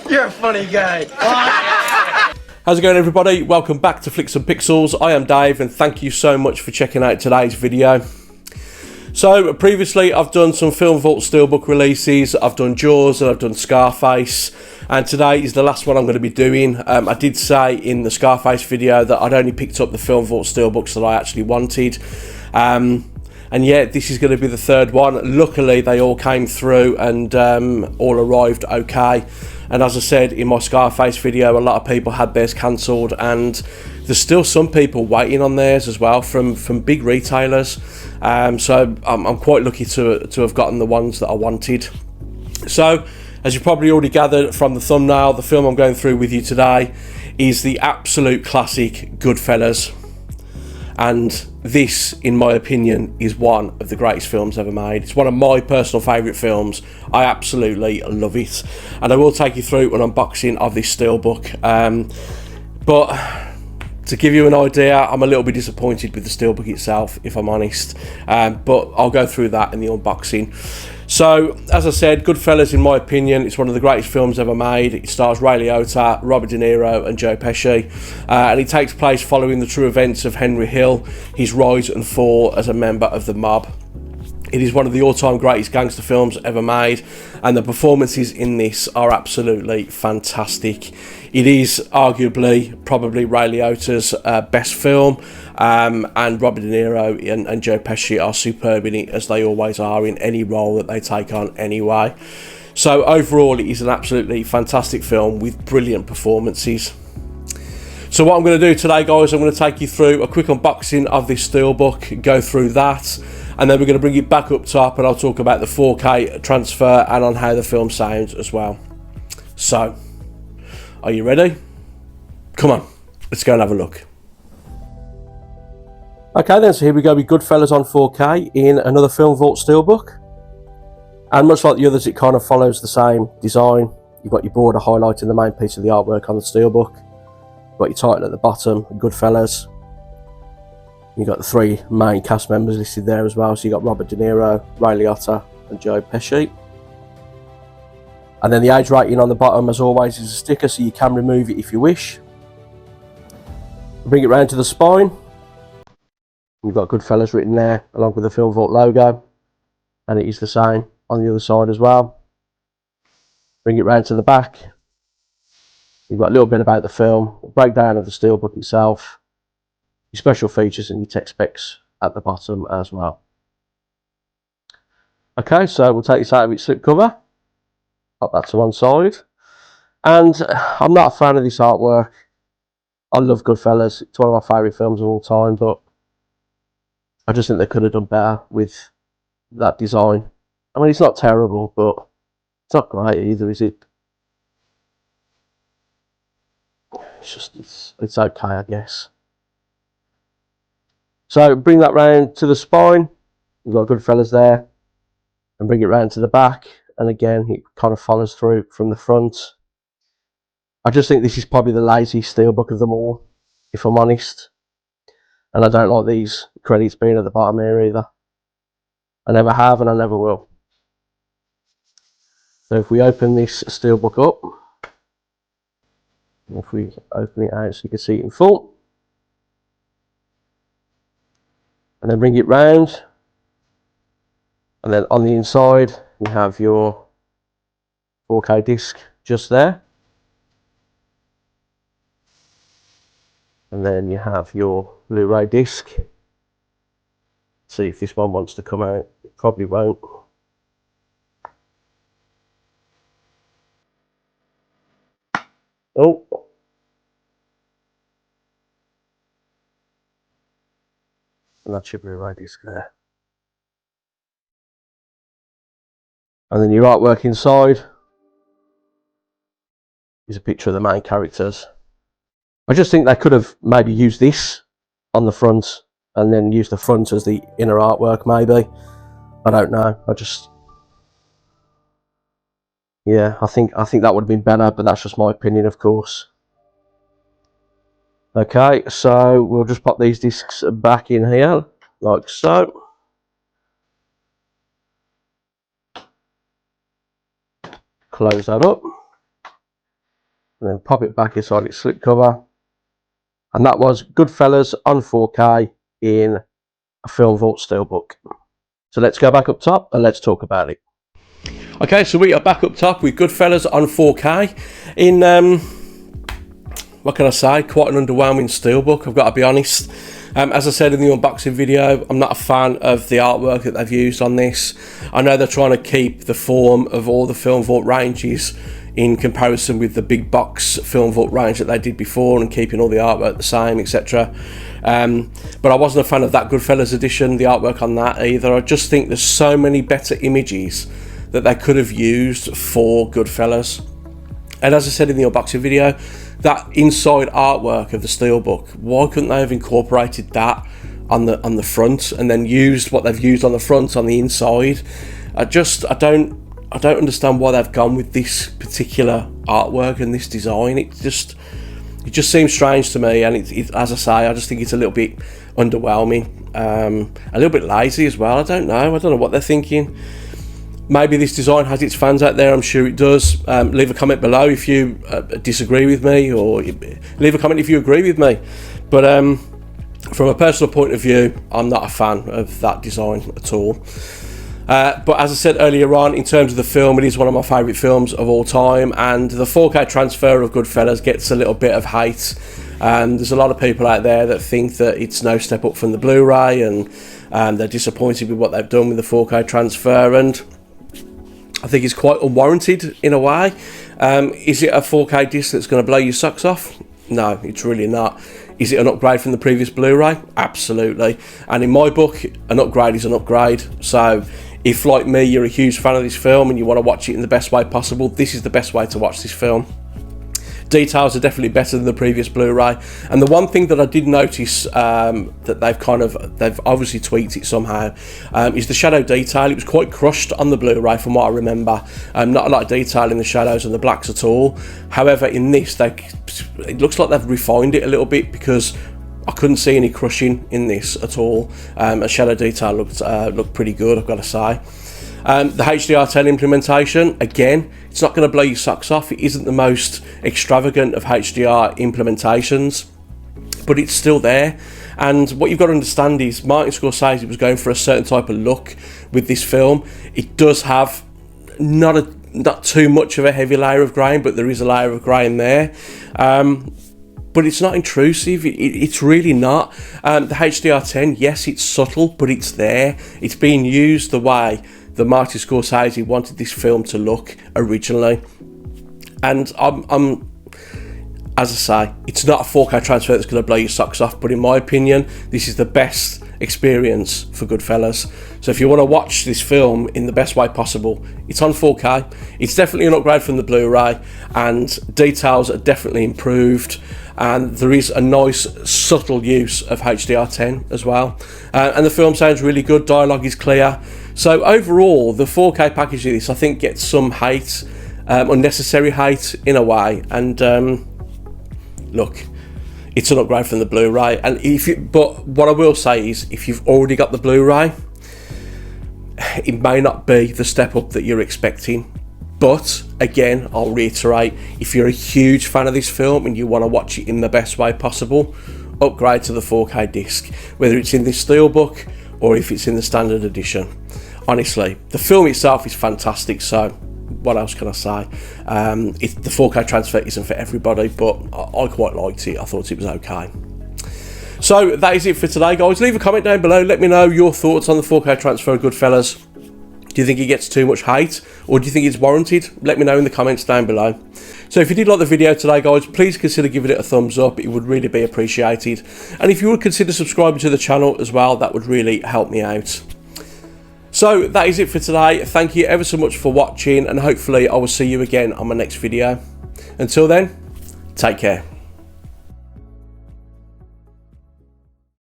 You're a funny guy. How's it going, everybody? Welcome back to Flicks and Pixels. I am Dave, and thank you so much for checking out today's video. So previously I've done some Film Vault Steelbook releases, I've done Jaws and I've done Scarface, and today is the last one I'm going to be doing. I did say in the Scarface video that I'd only picked up the Film Vault Steelbooks that I actually wanted, and yeah, this is going to be the third one. Luckily they all came through and all arrived okay. And as I said in my Scarface video, a lot of people had theirs cancelled, and there's still some people waiting on theirs as well from big retailers. So I'm quite lucky to have gotten the ones that I wanted. So as you probably already gathered from the thumbnail, the film I'm going through with you today is the absolute classic Goodfellas. And this, in my opinion, is one of the greatest films ever made. It's one of my personal favourite films. I absolutely love it. And I will take you through an unboxing of this Steelbook. But to give you an idea, I'm a little bit disappointed with the Steelbook itself, if I'm honest. But I'll go through that in the unboxing. So, as I said, Goodfellas, in my opinion, it's one of the greatest films ever made. It stars Ray Liotta, Robert De Niro and Joe Pesci. And it takes place following the true events of Henry Hill, his rise and fall as a member of the mob. It is one of the all-time greatest gangster films ever made, and the performances in this are absolutely fantastic. It is arguably probably Ray Liotta's best film, and Robert De Niro and Joe Pesci are superb in it, as they always are in any role that they take on anyway. So overall, it is an absolutely fantastic film with brilliant performances. So what I'm going to do today, guys, I'm going to take you through a quick unboxing of this Steelbook, go through that, and then we're going to bring it back up top and I'll talk about the 4K transfer and on how the film sounds as well. So, are you ready? Come on, let's go and have a look. Okay then, so here we go with Goodfellas on 4K in another Film Vault Steelbook. And much like the others, it kind of follows the same design. You've got your border highlighting the main piece of the artwork on the Steelbook. You've got your title at the bottom, Goodfellas. You've got the three main cast members listed there as well. So you've got Robert De Niro, Ray Liotta and Joe Pesci. And then the age rating on the bottom, as always, is a sticker, so you can remove it if you wish. Bring it round to the spine. You've got Goodfellas written there, along with the Film Vault logo. And it is the same on the other side as well. Bring it round to the back. You've got a little bit about the film, a breakdown of the Steelbook itself, your special features and your tech specs at the bottom as well. Okay, so we'll take this out of its slipcover. Pop that to one side. And I'm not a fan of this artwork. I love Goodfellas. It's one of my favourite films of all time, but I just think they could have done better with that design. I mean, it's not terrible, but it's not great either, is it? It's okay, I guess. So bring that round to the spine. You've got Goodfellas there, and bring it round to the back. And again, it kind of follows through from the front. I just think this is probably the laziest Steelbook of them all, if I'm honest. And I don't like these credits being at the bottom here either. I never have and I never will. So if we open this Steelbook up, if we open it out so you can see it in full, and then bring it round, and then on the inside you have your 4K disc just there, and then you have your Blu-ray disc. See if this one wants to come out. It probably won't. Oh, and that's your Blu-ray disc there. And then your artwork inside is a picture of the main characters. I just think they could have maybe used this on the front and then used the front as the inner artwork, maybe. I don't know. Yeah, I think that would have been better, but that's just my opinion, of course. Okay, so we'll just pop these discs back in here, like so. close that up and then pop it back inside its slipcover. And that was Goodfellas on 4K in a Film Vault Steelbook. So let's go back up top and let's talk about it. Okay, so we are back up top with Goodfellas on 4K in, what can I say, quite an underwhelming Steelbook, I've got to be honest. As I said in the unboxing video, I'm not a fan of the artwork that they've used on this. I know they're trying to keep the form of all the Film Vault ranges in comparison with the big box Film Vault range that they did before and keeping all the artwork the same, etc. But I wasn't a fan of that Goodfellas edition, the artwork on that either. I just think there's so many better images that they could have used for Goodfellas. And as I said in the unboxing video, that inside artwork of the Steelbook, why couldn't they have incorporated that on the front and then used what they've used on the front on the inside? I don't understand why they've gone with this particular artwork and this design. It just seems strange to me, and as I say, I just think it's a little bit underwhelming, a little bit lazy as well. I don't know what they're thinking. Maybe this design has its fans out there, I'm sure it does. Leave a comment below if you disagree with me, or leave a comment if you agree with me. But from a personal point of view, I'm not a fan of that design at all. But as I said earlier on, in terms of the film, it is one of my favourite films of all time, and the 4K transfer of Goodfellas gets a little bit of hate. There's a lot of people out there that think that it's no step up from the Blu-ray, and they're disappointed with what they've done with the 4K transfer, and I think it's quite unwarranted in a way. Is it a 4K disc that's going to blow your socks off? No, it's really not. Is it an upgrade from the previous Blu-ray? Absolutely. And in my book, an upgrade is an upgrade. So if, like me, you're a huge fan of this film and you want to watch it in the best way possible, this is the best way to watch this film. Details are definitely better than the previous Blu-ray, and the one thing that I did notice that they've obviously tweaked it somehow is the shadow detail. It was quite crushed on the Blu-ray from what I remember. Not a lot of detail in the shadows and the blacks at all. However, in this, it looks like they've refined it a little bit, because I couldn't see any crushing in this at all. A shadow detail looked pretty good, I've got to say. The HDR10 implementation, again, it's not going to blow your socks off. It isn't the most extravagant of HDR implementations, but it's still there. And what you've got to understand is Martin Scorsese was going for a certain type of look with this film. It does have not too much of a heavy layer of grain, but there is a layer of grain there. But it's not intrusive, it's really not. The HDR10, yes, it's subtle, but it's there. It's being used the way that Martin Scorsese wanted this film to look originally. And I'm as I say, it's not a 4K transfer that's going to blow your socks off, but in my opinion, this is the best experience for Goodfellas. So if you want to watch this film in the best way possible, it's on 4K. It's definitely an upgrade from the Blu-ray, and details are definitely improved, and there is a nice subtle use of HDR10 as well, and the film sounds really good. Dialogue is clear. So overall, the 4K package of this, I think, gets some hate, unnecessary hate in a way. And look, it's an upgrade from the Blu-ray. And but what I will say is, if you've already got the Blu-ray, it may not be the step up that you're expecting. But again, I'll reiterate, if you're a huge fan of this film and you want to watch it in the best way possible, upgrade to the 4K disc, whether it's in this Steelbook or if it's in the standard edition. Honestly, the film itself is fantastic, so what else can I say? The 4K transfer isn't for everybody, but I quite liked it. I thought it was okay. So that is it for today, guys. Leave a comment down below. Let me know your thoughts on the 4K transfer of Goodfellas. Do you think it gets too much hate, or do you think it's warranted? Let me know in the comments down below. So if you did like the video today, guys, please consider giving it a thumbs up. It would really be appreciated. And if you would consider subscribing to the channel as well, that would really help me out. So that is it for today. Thank you ever so much for watching, and hopefully I will see you again on my next video. Until then, take care.